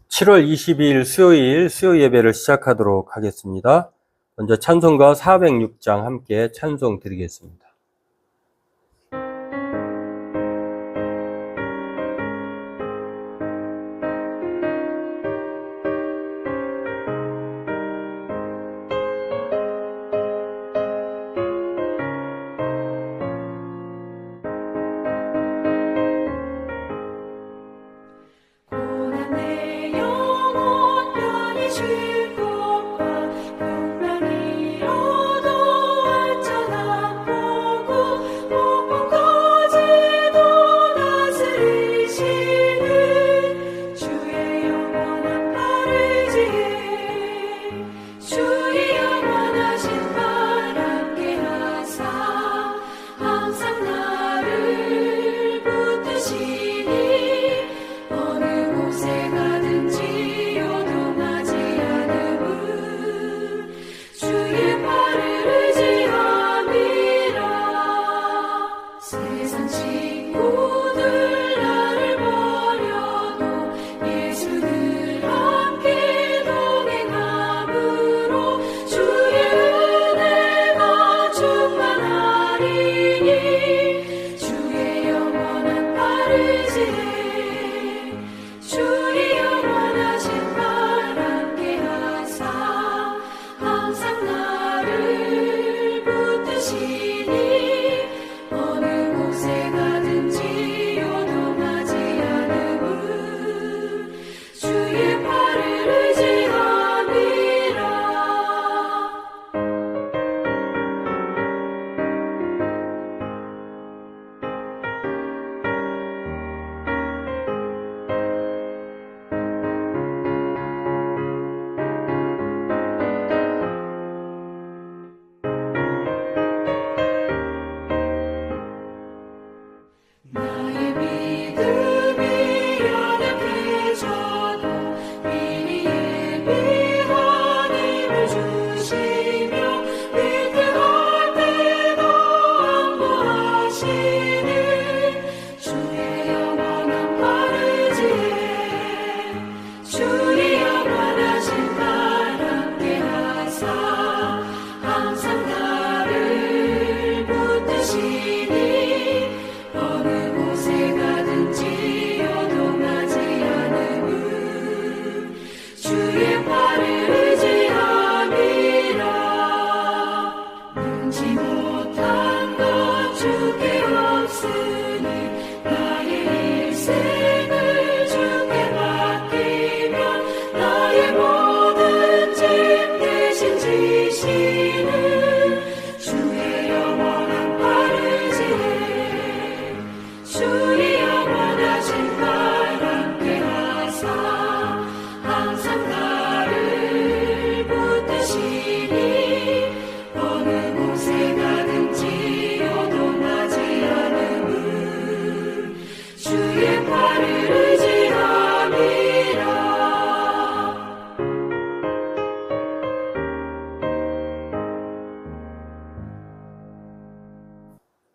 7월 22일 수요일 수요 예배를 시작하도록 하겠습니다. 먼저 찬송가 406장 함께 찬송 드리겠습니다.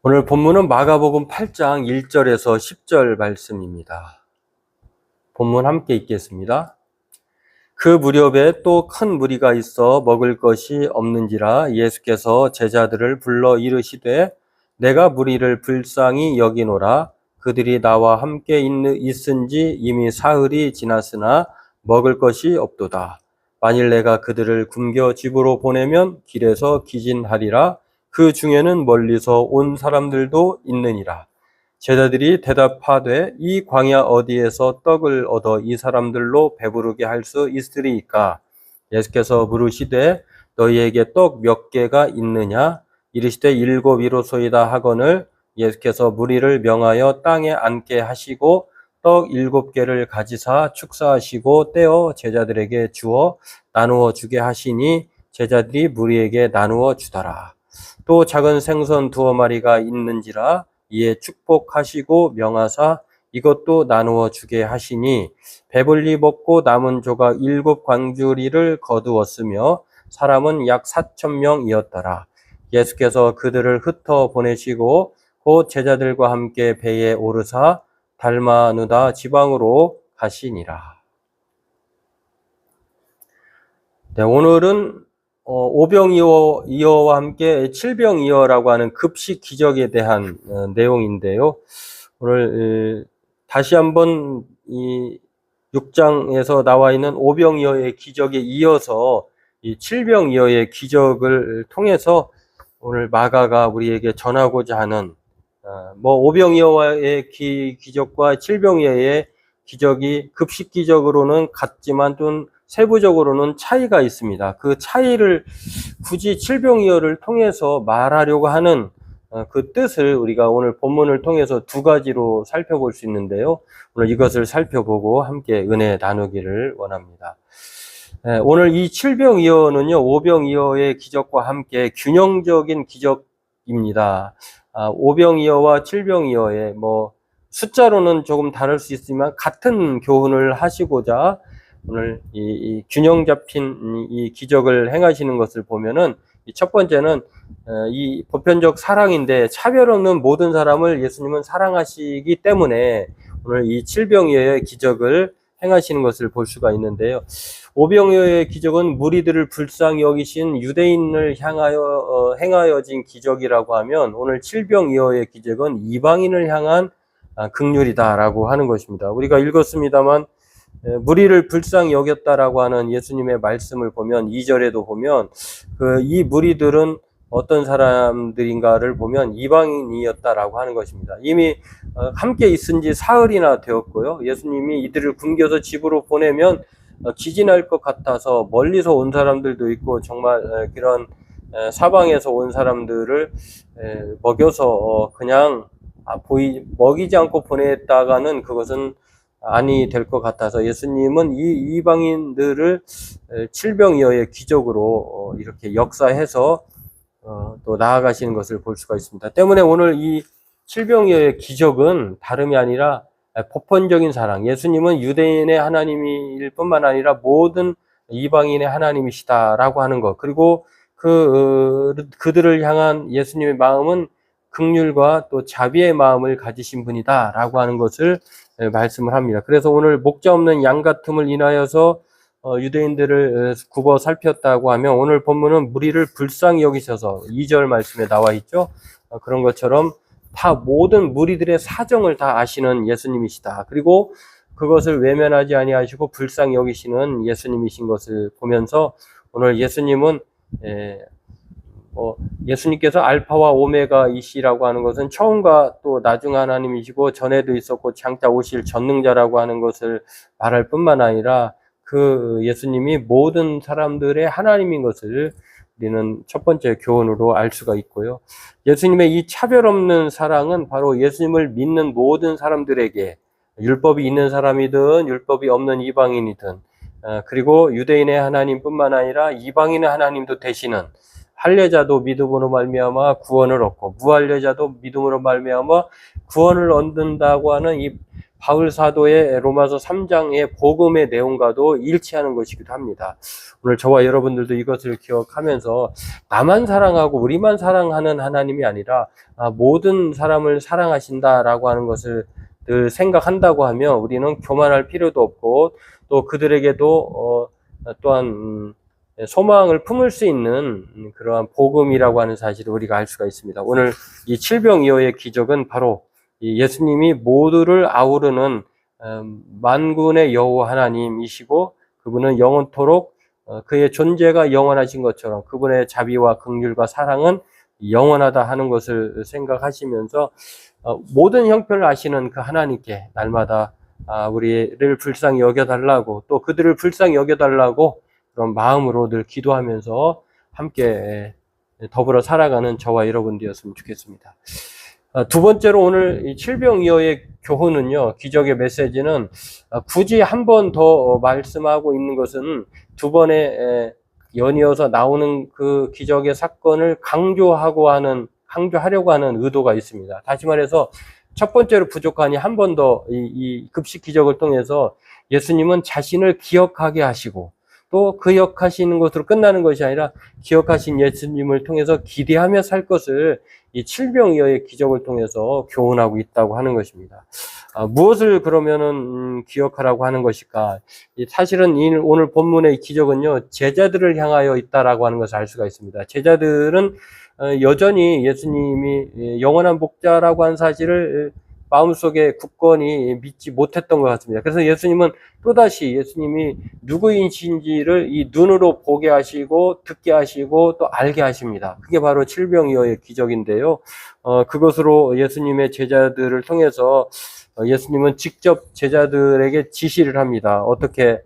오늘 본문은 마가복음 8장 1절에서 10절 말씀입니다. 본문 함께 읽겠습니다. 그 무렵에 또 큰 무리가 있어 먹을 것이 없는지라 예수께서 제자들을 불러 이르시되 내가 무리를 불쌍히 여기노라. 그들이 나와 함께 있은지 이미 사흘이 지났으나 먹을 것이 없도다. 만일 내가 그들을 굶겨 집으로 보내면 길에서 기진하리라. 그 중에는 멀리서 온 사람들도 있느니라. 제자들이 대답하되 이 광야 어디에서 떡을 얻어 이 사람들로 배부르게 할 수 있으리이까? 예수께서 물으시되 너희에게 떡 몇 개가 있느냐? 이르시되 7이로소이다 하거늘 예수께서 무리를 명하여 땅에 앉게 하시고 떡 7개를 가지사 축사하시고 떼어 제자들에게 주어 나누어 주게 하시니 제자들이 무리에게 나누어 주더라. 또 작은 생선 2마리가 있는지라 이에 축복하시고 명하사 이것도 나누어 주게 하시니 배불리 먹고 남은 조각 7광주리를 거두었으며 사람은 약 4,000명이었더라. 예수께서 그들을 흩어 보내시고 곧 제자들과 함께 배에 오르사 달마누다 지방으로 가시니라. 네, 오늘은 오병이어와 함께 칠병이어라고 하는 급식 기적에 대한 내용인데요. 오늘 다시 한번 이 6장에서 나와 있는 오병이어의 기적에 이어서 이 칠병이어의 기적을 통해서 오늘 마가가 우리에게 전하고자 하는 오병이어의 기적과 칠병이어의 기적이 급식 기적으로는 같지만 좀 세부적으로는 차이가 있습니다. 그 차이를 굳이 칠병이어를 통해서 말하려고 하는 그 뜻을 우리가 오늘 본문을 통해서 두 가지로 살펴볼 수 있는데요. 오늘 이것을 살펴보고 함께 은혜 나누기를 원합니다. 오늘 이 칠병이어는요, 오병이어의 기적과 함께 균형적인 기적입니다. 오병이어와 칠병이어의 숫자로는 조금 다를 수 있지만 같은 교훈을 하시고자 오늘 이 균형 잡힌 이 기적을 행하시는 것을 보면은 첫 번째는 이 보편적 사랑인데 차별 없는 모든 사람을 예수님은 사랑하시기 때문에 오늘 이 칠병이어의 기적을 행하시는 것을 볼 수가 있는데요. 오병이어의 기적은 무리들을 불쌍히 여기신 유대인을 향하여 행하여진 기적이라고 하면 오늘 칠병이어의 기적은 이방인을 향한 긍휼이다라고 하는 것입니다. 우리가 읽었습니다만 무리를 불쌍히 여겼다라고 하는 예수님의 말씀을 보면 2절에도 보면 이 무리들은 어떤 사람들인가를 보면 이방인이었다라고 하는 것입니다. 이미 함께 있은 지 사흘이나 되었고요. 예수님이 이들을 굶겨서 집으로 보내면 기진할 것 같아서 멀리서 온 사람들도 있고 정말 그런 사방에서 온 사람들을 먹여서 그냥 먹이지 않고 보냈다가는 그것은 아니 될 것 같아서 예수님은 이 이방인들을 칠병이어의 기적으로 이렇게 역사해서 또 나아가시는 것을 볼 수가 있습니다. 때문에 오늘 이 칠병이어의 기적은 다름이 아니라 보편적인 사랑, 예수님은 유대인의 하나님일 뿐만 아니라 모든 이방인의 하나님이시다라고 하는 것, 그리고 그들을 향한 예수님의 마음은 긍휼과 또 자비의 마음을 가지신 분이다라고 하는 것을 말씀을 합니다. 그래서 오늘 목자 없는 양 같음을 인하여서 유대인들을 굽어 살폈다고 하면 오늘 본문은 무리를 불쌍히 여기셔서 2절 말씀에 나와 있죠. 그런 것처럼 다 모든 무리들의 사정을 다 아시는 예수님이시다. 그리고 그것을 외면하지 아니하시고 불쌍히 여기시는 예수님이신 것을 보면서 오늘 예수님은 예수님께서 알파와 오메가이시라고 하는 것은 처음과 또 나중 하나님이시고 전에도 있었고 장차 오실 전능자라고 하는 것을 말할 뿐만 아니라 그 예수님이 모든 사람들의 하나님인 것을 우리는 첫 번째 교훈으로 알 수가 있고요. 예수님의 이 차별 없는 사랑은 바로 예수님을 믿는 모든 사람들에게 율법이 있는 사람이든 율법이 없는 이방인이든 그리고 유대인의 하나님뿐만 아니라 이방인의 하나님도 되시는 할례자도 믿음으로 말미암아 구원을 얻고 무할례자도 믿음으로 말미암아 구원을 얻는다고 하는 이 바울 사도의 로마서 3장의 복음의 내용과도 일치하는 것이기도 합니다. 오늘 저와 여러분들도 이것을 기억하면서 나만 사랑하고 우리만 사랑하는 하나님이 아니라 모든 사람을 사랑하신다라고 하는 것을 늘 생각한다고 하면 우리는 교만할 필요도 없고 또 그들에게도 또한 소망을 품을 수 있는 그러한 복음이라고 하는 사실을 우리가 알 수가 있습니다. 오늘 이 칠병이어의 기적은 바로 예수님이 모두를 아우르는 만군의 여호와 하나님이시고 그분은 영원토록 그의 존재가 영원하신 것처럼 그분의 자비와 긍휼과 사랑은 영원하다 하는 것을 생각하시면서 모든 형편을 아시는 그 하나님께 날마다 우리를 불쌍히 여겨달라고 또 그들을 불쌍히 여겨달라고 그런 마음으로 늘 기도하면서 함께 더불어 살아가는 저와 여러분들이었으면 좋겠습니다. 두 번째로 오늘 이 칠병이어의 교훈은요, 기적의 메시지는 굳이 한 번 더 말씀하고 있는 것은 두 번에 연이어서 나오는 그 기적의 사건을 강조하려고 하는 의도가 있습니다. 다시 말해서 첫 번째로 부족하니 한 번 더 이 급식 기적을 통해서 예수님은 자신을 기억하게 하시고 또 기억하시는 것으로 끝나는 것이 아니라 기억하신 예수님을 통해서 기대하며 살 것을 이 칠병이어의 기적을 통해서 교훈하고 있다고 하는 것입니다. 무엇을 그러면은 기억하라고 하는 것일까? 사실은 오늘 본문의 기적은요, 제자들을 향하여 있다라고 하는 것을 알 수가 있습니다. 제자들은 여전히 예수님이 영원한 목자라고 하는 사실을 마음속에 굳건히 믿지 못했던 것 같습니다. 그래서 예수님은 또다시 예수님이 누구이신지를 이 눈으로 보게 하시고 듣게 하시고 또 알게 하십니다. 그게 바로 칠병이어의 기적인데요. 그것으로 예수님의 제자들을 통해서 예수님은 직접 제자들에게 지시를 합니다. 어떻게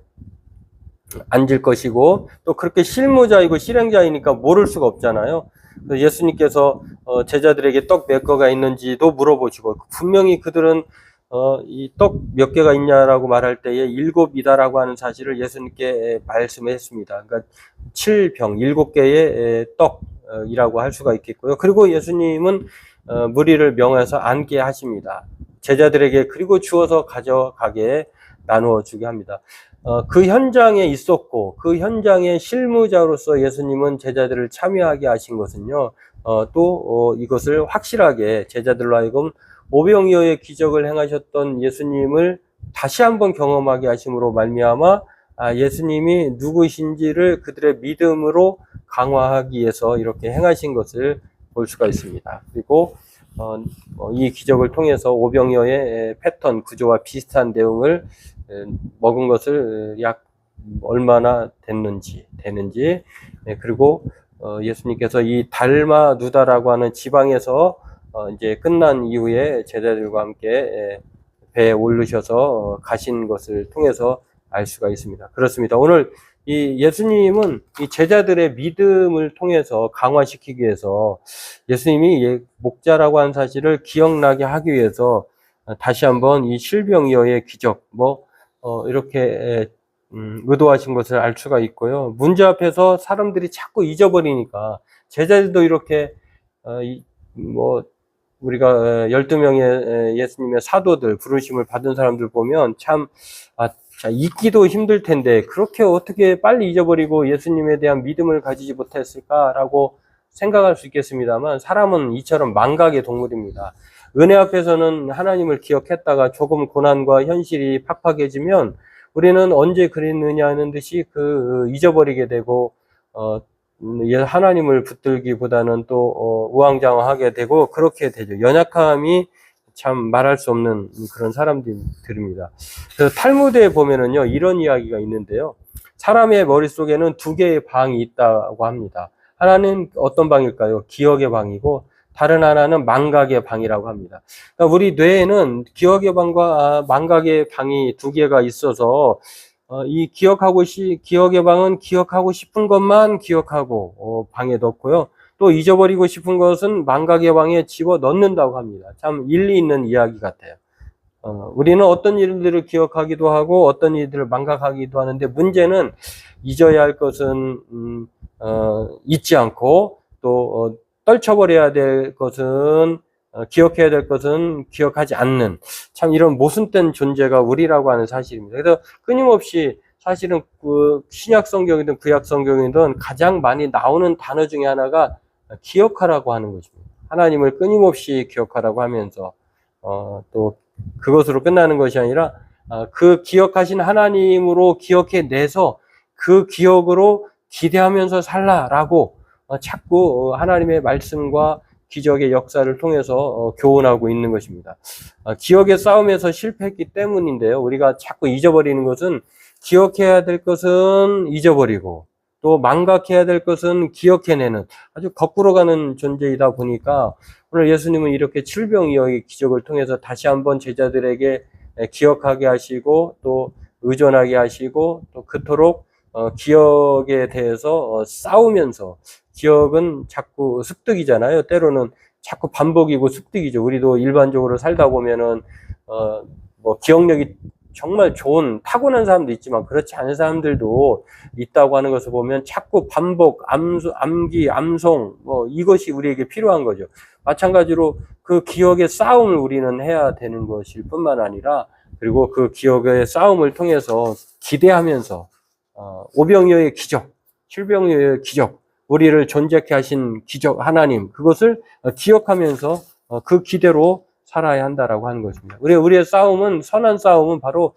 앉을 것이고 또 그렇게 실무자이고 실행자이니까 모를 수가 없잖아요. 예수님께서 제자들에게 떡 몇 개가 있는지도 물어보시고 분명히 그들은 이 떡 몇 개가 있냐라고 말할 때에 7이다라고 하는 사실을 예수님께 말씀했습니다. 그러니까 7병, 7개의 떡이라고 할 수가 있겠고요. 그리고 예수님은 무리를 명해서 앉게 하십니다. 제자들에게 그리고 주어서 가져가게 나누어 주게 합니다. 그 현장에 있었고 그 현장의 실무자로서 예수님은 제자들을 참여하게 하신 것은요. 또 이것을 확실하게 제자들로 하여금 오병이어의 기적을 행하셨던 예수님을 다시 한번 경험하게 하심으로 말미암아 예수님이 누구신지를 그들의 믿음으로 강화하기 위해서 이렇게 행하신 것을 볼 수가 있습니다. 그리고 이 기적을 통해서 오병이어의 패턴 구조와 비슷한 내용을 먹은 것을 약 얼마나 되는지 그리고 예수님께서 이 달마누다라고 하는 지방에서 이제 끝난 이후에 제자들과 함께 배에 오르셔서 가신 것을 통해서 알 수가 있습니다. 그렇습니다. 오늘 이 예수님은 이 제자들의 믿음을 통해서 강화시키기 위해서 예수님이 목자라고 하는 사실을 기억나게 하기 위해서 다시 한번 이 실병이어의 기적 이렇게 의도하신 것을 알 수가 있고요. 문제 앞에서 사람들이 자꾸 잊어버리니까 제자들도 이렇게 우리가 12명의 예수님의 사도들 부르심을 받은 사람들 보면 참 잊기도 힘들 텐데 그렇게 어떻게 빨리 잊어버리고 예수님에 대한 믿음을 가지지 못했을까라고 생각할 수 있겠습니다만 사람은 이처럼 망각의 동물입니다. 은혜 앞에서는 하나님을 기억했다가 조금 고난과 현실이 팍팍해지면 우리는 언제 그랬느냐 하는 듯이 잊어버리게 되고 하나님을 붙들기보다는 또 우왕좌왕하게 되고 그렇게 되죠. 연약함이 참 말할 수 없는 그런 사람들입니다. 그래서 탈무드에 보면은요 이런 이야기가 있는데요. 사람의 머릿속에는 2개의 방이 있다고 합니다. 하나는 어떤 방일까요? 기억의 방이고 다른 하나는 망각의 방이라고 합니다. 그러니까 우리 뇌에는 기억의 방과 망각의 방이 2개가 있어서 이 기억의 방은 기억하고 싶은 것만 기억하고 방에 넣고요. 또 잊어버리고 싶은 것은 망각의 방에 집어 넣는다고 합니다. 참 일리 있는 이야기 같아요. 우리는 어떤 일들을 기억하기도 하고 어떤 일들을 망각하기도 하는데 문제는 잊어야 할 것은 잊지 않고 또 떨쳐버려야 될 것은 기억해야 될 것은 기억하지 않는 참 이런 모순된 존재가 우리라고 하는 사실입니다. 그래서 끊임없이 사실은 그 신약 성경이든 구약 성경이든 가장 많이 나오는 단어 중에 하나가 기억하라고 하는 것입니다. 하나님을 끊임없이 기억하라고 하면서 또 그것으로 끝나는 것이 아니라 그 기억하신 하나님으로 기억해내서 그 기억으로 기대하면서 살라라고 자꾸 하나님의 말씀과 기적의 역사를 통해서 교훈하고 있는 것입니다. 기억의 싸움에서 실패했기 때문인데요. 우리가 자꾸 잊어버리는 것은 기억해야 될 것은 잊어버리고 또 망각해야 될 것은 기억해내는 아주 거꾸로 가는 존재이다 보니까 오늘 예수님은 이렇게 칠병이어의 기적을 통해서 다시 한번 제자들에게 기억하게 하시고 또 의존하게 하시고 또 그토록 기억에 대해서 싸우면서 기억은 자꾸 습득이잖아요. 때로는 자꾸 반복이고 습득이죠. 우리도 일반적으로 살다 보면은 기억력이 정말 좋은 타고난 사람도 있지만 그렇지 않은 사람들도 있다고 하는 것을 보면 자꾸 반복, 암기, 암송 이것이 우리에게 필요한 거죠. 마찬가지로 그 기억의 싸움을 우리는 해야 되는 것일 뿐만 아니라 그리고 그 기억의 싸움을 통해서 기대하면서 오병이어의 기적, 칠병이어의 기적, 우리를 존재케 하신 기적 하나님 그것을 기억하면서 그 기대로 살아야 한다라고 하는 것입니다. 우리의 싸움은, 선한 싸움은 바로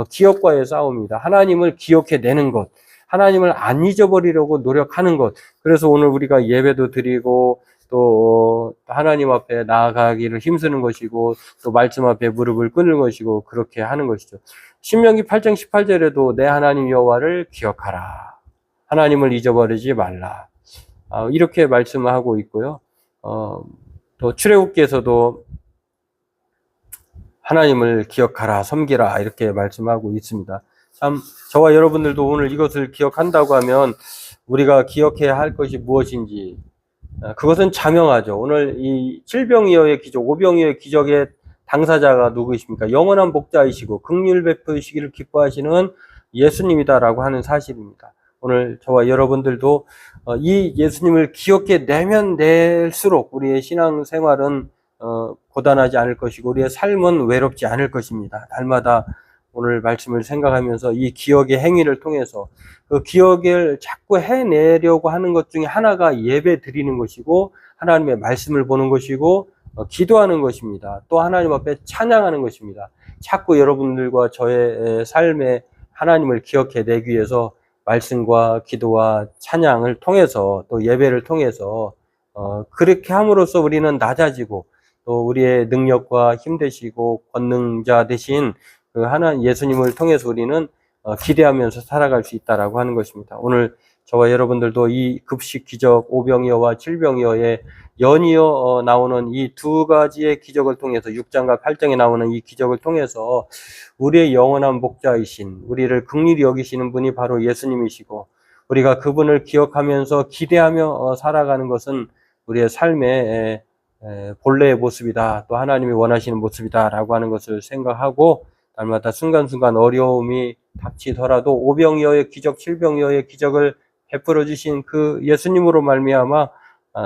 기억과의 싸움입니다. 하나님을 기억해내는 것, 하나님을 안 잊어버리려고 노력하는 것. 그래서 오늘 우리가 예배도 드리고 또 하나님 앞에 나아가기를 힘쓰는 것이고 또 말씀 앞에 무릎을 꿇는 것이고 그렇게 하는 것이죠. 신명기 8장 18절에도 내 하나님 여호와를 기억하라. 하나님을 잊어버리지 말라. 이렇게 말씀하고 있고요. 또 출애굽기에서도 하나님을 기억하라, 섬기라 이렇게 말씀하고 있습니다. 참 저와 여러분들도 오늘 이것을 기억한다고 하면 우리가 기억해야 할 것이 무엇인지 그것은 자명하죠. 오늘 이 칠병이어의 기적, 오병이어의 기적의 당사자가 누구이십니까? 영원한 복자이시고 긍휼 베푸시기를 기뻐하시는 예수님이다라고 하는 사실입니다. 오늘 저와 여러분들도 이 예수님을 기억해내면 낼수록 우리의 신앙생활은 고단하지 않을 것이고 우리의 삶은 외롭지 않을 것입니다. 날마다 오늘 말씀을 생각하면서 이 기억의 행위를 통해서 그 기억을 자꾸 해내려고 하는 것 중에 하나가 예배 드리는 것이고 하나님의 말씀을 보는 것이고 기도하는 것입니다. 또 하나님 앞에 찬양하는 것입니다. 자꾸 여러분들과 저의 삶에 하나님을 기억해내기 위해서 말씀과 기도와 찬양을 통해서 또 예배를 통해서 그렇게 함으로써 우리는 낮아지고 또 우리의 능력과 힘 되시고 권능자 되신 그 하나님 예수님을 통해서 우리는 기대하면서 살아갈 수 있다라고 하는 것입니다. 오늘 저와 여러분들도 이 급식 기적, 오병이어와 칠병이어의 연이어 나오는 이 두 가지의 기적을 통해서 6장과 8장에 나오는 이 기적을 통해서 우리의 영원한 목자이신 우리를 긍휼히 여기시는 분이 바로 예수님이시고 우리가 그분을 기억하면서 기대하며 살아가는 것은 우리의 삶의 본래의 모습이다. 또 하나님이 원하시는 모습이다라고 하는 것을 생각하고 날마다 순간순간 어려움이 닥치더라도 오병이어의 기적, 칠병이어의 기적을 베풀어 주신 그 예수님으로 말미암아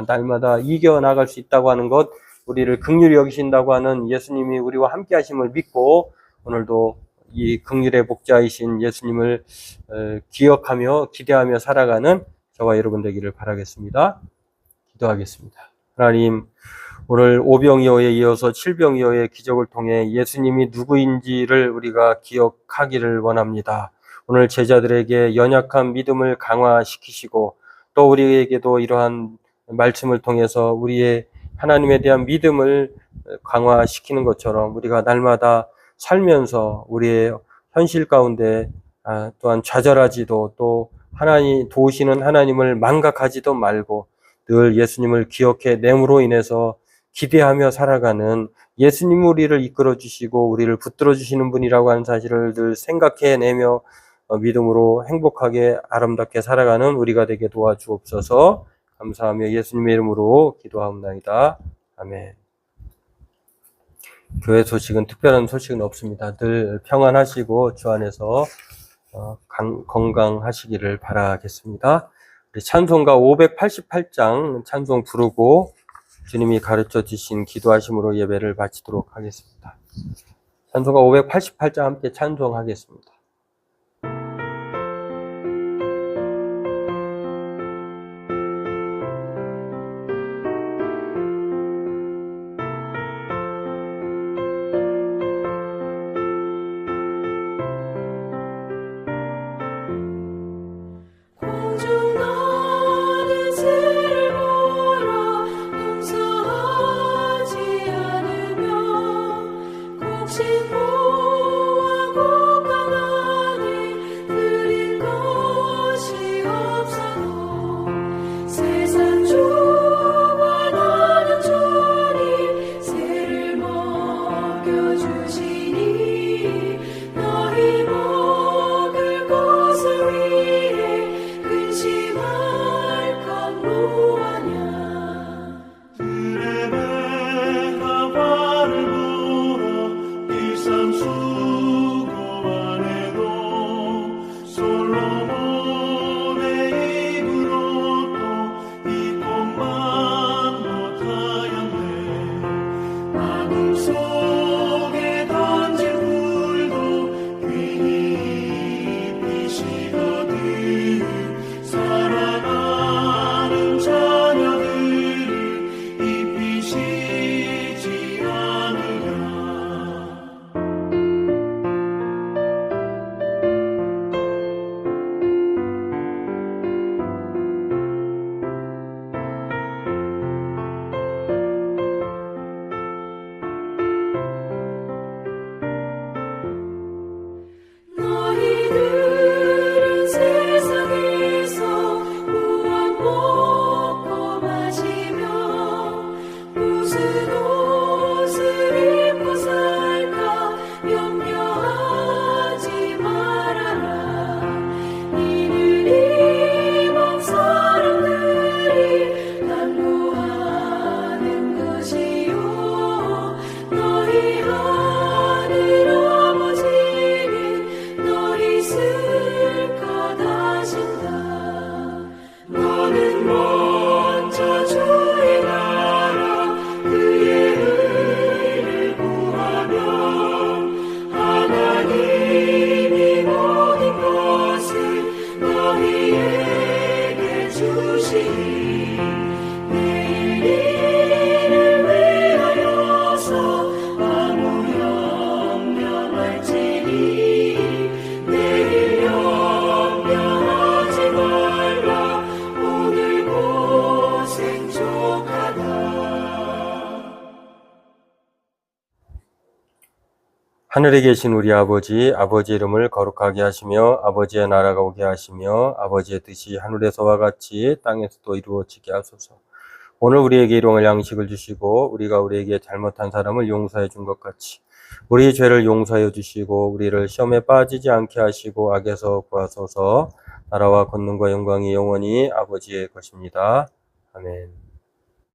날마다 이겨나갈 수 있다고 하는 것, 우리를 긍휼히 여기신다고 하는 예수님이 우리와 함께 하심을 믿고 오늘도 이 긍휼의 복자이신 예수님을 기억하며 기대하며 살아가는 저와 여러분 되기를 바라겠습니다. 기도하겠습니다. 하나님, 오늘 오병이어에 이어서 칠병이어의 기적을 통해 예수님이 누구인지를 우리가 기억하기를 원합니다. 오늘 제자들에게 연약한 믿음을 강화시키시고 또 우리에게도 이러한 말씀을 통해서 우리의 하나님에 대한 믿음을 강화시키는 것처럼 우리가 날마다 살면서 우리의 현실 가운데 또한 좌절하지도 또 하나님 도우시는 하나님을 망각하지도 말고 늘 예수님을 기억해 내므로 인해서 기대하며 살아가는 예수님 우리를 이끌어 주시고 우리를 붙들어 주시는 분이라고 하는 사실을 늘 생각해내며 믿음으로 행복하게 아름답게 살아가는 우리가 되게 도와주옵소서. 감사하며 예수님의 이름으로 기도하옵나이다. 아멘. 교회 소식은 특별한 소식은 없습니다. 늘 평안하시고 주 안에서 건강하시기를 바라겠습니다. 우리 찬송가 588장 찬송 부르고 주님이 가르쳐 주신 기도하심으로 예배를 마치도록 하겠습니다. 찬송가 588장 함께 찬송하겠습니다. 그래 내가 발을 불어 이 하늘에 계신 우리 아버지, 아버지의 이름을 거룩하게 하시며 아버지의 나라가 오게 하시며 아버지의 뜻이 하늘에서와 같이 땅에서도 이루어지게 하소서. 오늘 우리에게 일용할 양식을 주시고 우리가 우리에게 잘못한 사람을 용서해 준 것 같이 우리 죄를 용서해 주시고 우리를 시험에 빠지지 않게 하시고 악에서 구하소서. 나라와 권능과 영광이 영원히 아버지의 것입니다. 아멘.